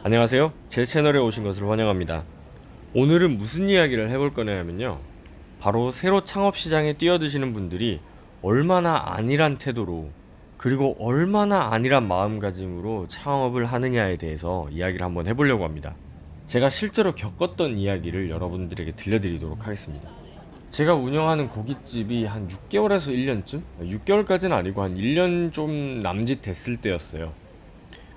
안녕하세요. 제 채널에 오신 것을 환영합니다. 오늘은 무슨 이야기를 해볼 거냐면요. 바로 새로 창업 시장에 뛰어드시는 분들이 얼마나 안일한 태도로 그리고 얼마나 안일한 마음가짐으로 창업을 하느냐에 대해서 이야기를 한번 해보려고 합니다. 제가 실제로 겪었던 이야기를 여러분들에게 들려드리도록 하겠습니다. 제가 운영하는 고깃집이 한 6개월에서 1년쯤? 6개월까지는 아니고 한 1년 좀 남짓 됐을 때였어요.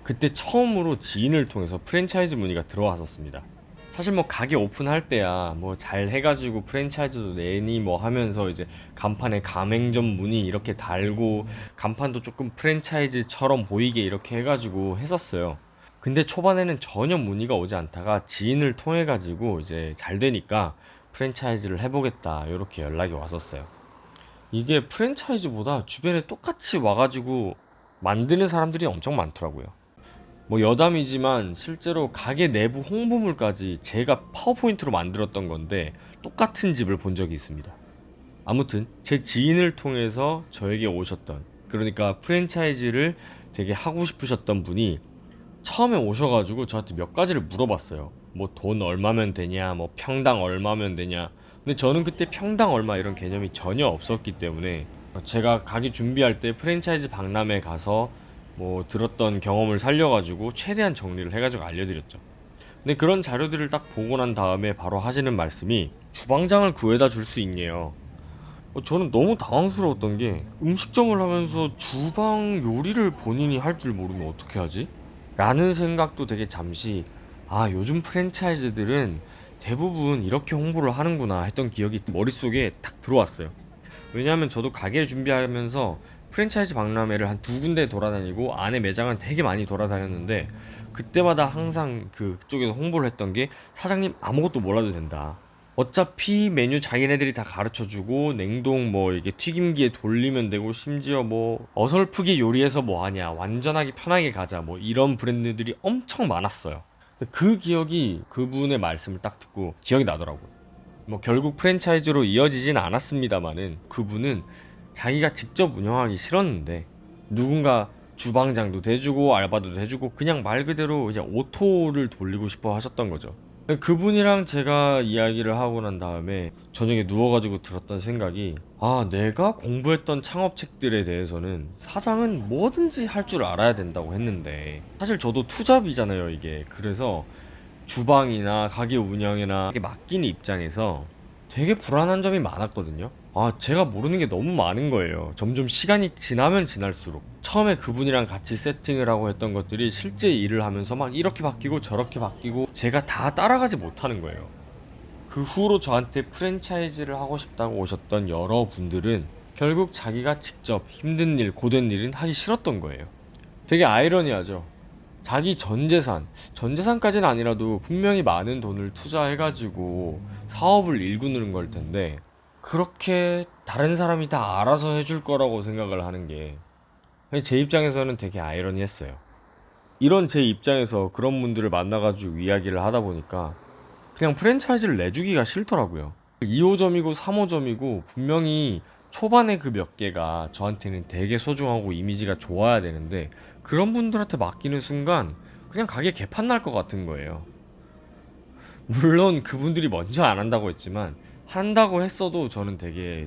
그때 처음으로 지인을 통해서 프랜차이즈 문의가 들어왔었습니다. 사실 뭐 가게 오픈할 때야 뭐 잘 해가지고 프랜차이즈도 내니 뭐 하면서 이제 간판에 가맹점 문의 이렇게 달고 간판도 조금 프랜차이즈처럼 보이게 이렇게 해가지고 했었어요. 근데 초반에는 전혀 문의가 오지 않다가 지인을 통해 가지고 이제 잘 되니까 프랜차이즈를 해보겠다 이렇게 연락이 왔었어요. 이게 프랜차이즈보다 주변에 똑같이 와가지고 만드는 사람들이 엄청 많더라고요. 뭐 여담이지만 실제로 가게 내부 홍보물까지 제가 파워포인트로 만들었던 건데 똑같은 집을 본 적이 있습니다. 아무튼 제 지인을 통해서 저에게 오셨던, 그러니까 프랜차이즈를 되게 하고 싶으셨던 분이 처음에 오셔가지고 저한테 몇 가지를 물어봤어요. 뭐 돈 얼마면 되냐, 뭐 평당 얼마면 되냐. 근데 저는 그때 평당 얼마 이런 개념이 전혀 없었기 때문에 제가 가게 준비할 때 프랜차이즈 박람회 가서 뭐 들었던 경험을 살려가지고 최대한 정리를 해가지고 알려드렸죠. 근데 그런 자료들을 딱 보고 난 다음에 바로 하시는 말씀이 주방장을 구해다 줄 수 있네요. 저는 너무 당황스러웠던 게 음식점을 하면서 주방 요리를 본인이 할 줄 모르면 어떻게 하지? 라는 생각도 되게 잠시, 아, 요즘 프랜차이즈들은 대부분 이렇게 홍보를 하는구나 했던 기억이 머릿속에 탁 들어왔어요. 왜냐하면 저도 가게를 준비하면서 프랜차이즈 박람회를 한 두 군데 돌아다니고 안에 매장은 되게 많이 돌아다녔는데 그때마다 항상 그쪽에서 홍보를 했던 게 사장님 아무것도 몰라도 된다. 어차피 메뉴 자기네들이 다 가르쳐주고 냉동 뭐 이게 튀김기에 돌리면 되고 심지어 뭐 어설프게 요리해서 뭐 하냐 완전하게 편하게 가자 뭐 이런 브랜드들이 엄청 많았어요. 그 기억이 그분의 말씀을 딱 듣고 기억이 나더라고요. 뭐 결국 프랜차이즈로 이어지진 않았습니다만은 그분은 자기가 직접 운영하기 싫었는데 누군가 주방장도 대주고 알바도 대주고 그냥 말 그대로 이제 오토를 돌리고 싶어 하셨던 거죠. 그분이랑 제가 이야기를 하고 난 다음에 저녁에 누워가지고 들었던 생각이, 아, 내가 공부했던 창업책들에 대해서는 사장은 뭐든지 할 줄 알아야 된다고 했는데 사실 저도 투잡이잖아요 이게. 그래서 주방이나 가게 운영이나 이게 맡기는 입장에서 되게 불안한 점이 많았거든요. 아, 제가 모르는 게 너무 많은 거예요. 점점 시간이 지나면 지날수록. 처음에 그분이랑 같이 세팅을 하고 했던 것들이 실제 일을 하면서 막 이렇게 바뀌고 저렇게 바뀌고 제가 다 따라가지 못하는 거예요. 그 후로 저한테 프랜차이즈를 하고 싶다고 오셨던 여러분들은 결국 자기가 직접 힘든 일, 고된 일은 하기 싫었던 거예요. 되게 아이러니하죠. 자기 전 재산까지는 아니라도 분명히 많은 돈을 투자해가지고 사업을 일구는 걸 텐데, 그렇게 다른 사람이 다 알아서 해줄 거라고 생각을 하는 게 제 입장에서는 되게 아이러니했어요. 이런 제 입장에서 그런 분들을 만나가지고 이야기를 하다 보니까 그냥 프랜차이즈를 내주기가 싫더라고요. 2호점이고 3호점이고 분명히 초반에 그 몇 개가 저한테는 되게 소중하고 이미지가 좋아야 되는데 그런 분들한테 맡기는 순간 그냥 가게 개판 날 것 같은 거예요. 물론 그분들이 먼저 안 한다고 했지만 한다고 했어도 저는 되게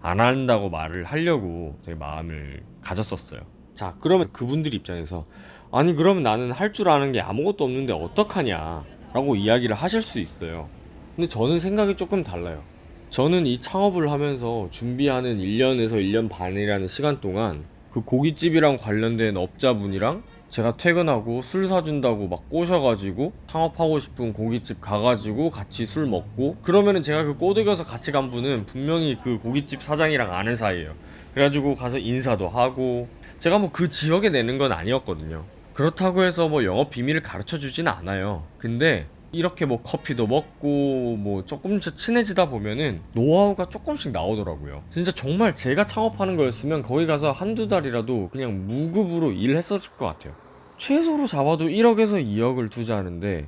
안 한다고 말을 하려고 되게 마음을 가졌었어요. 자, 그러면 그분들 입장에서 아니 그러면 나는 할 줄 아는 게 아무것도 없는데 어떡하냐 라고 이야기를 하실 수 있어요. 근데 저는 생각이 조금 달라요. 저는 이 창업을 하면서 준비하는 1년에서 1년 반이라는 시간 동안 그 고깃집이랑 관련된 업자분이랑 제가 퇴근하고 술 사준다고 막 꼬셔가지고 창업하고 싶은 고깃집 가가지고 같이 술 먹고, 그러면은 제가 그 꼬드겨서 같이 간 분은 분명히 그 고깃집 사장이랑 아는 사이예요. 그래가지고 가서 인사도 하고, 제가 뭐 그 지역에 내는 건 아니었거든요. 그렇다고 해서 뭐 영업 비밀을 가르쳐 주진 않아요. 근데 이렇게 뭐 커피도 먹고 뭐 조금씩 친해지다 보면은 노하우가 조금씩 나오더라고요. 진짜 정말 제가 창업하는 거였으면 거기 가서 한두 달이라도 그냥 무급으로 일했었을 것 같아요. 최소로 잡아도 1억에서 2억을 투자하는데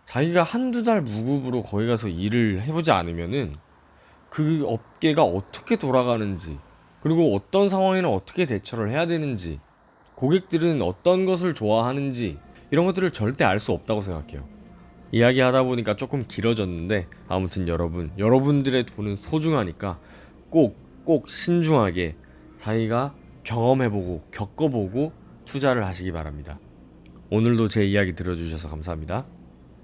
자기가 한두 달 무급으로 거기 가서 일을 해보지 않으면은 그 업계가 어떻게 돌아가는지, 그리고 어떤 상황에는 어떻게 대처를 해야 되는지, 고객들은 어떤 것을 좋아하는지 이런 것들을 절대 알 수 없다고 생각해요. 이야기하다 보니까 조금 길어졌는데 아무튼 여러분들의 돈은 소중하니까 꼭 신중하게 자기가 경험해보고 겪어보고 투자를 하시기 바랍니다. 오늘도 제 이야기 들어주셔서 감사합니다.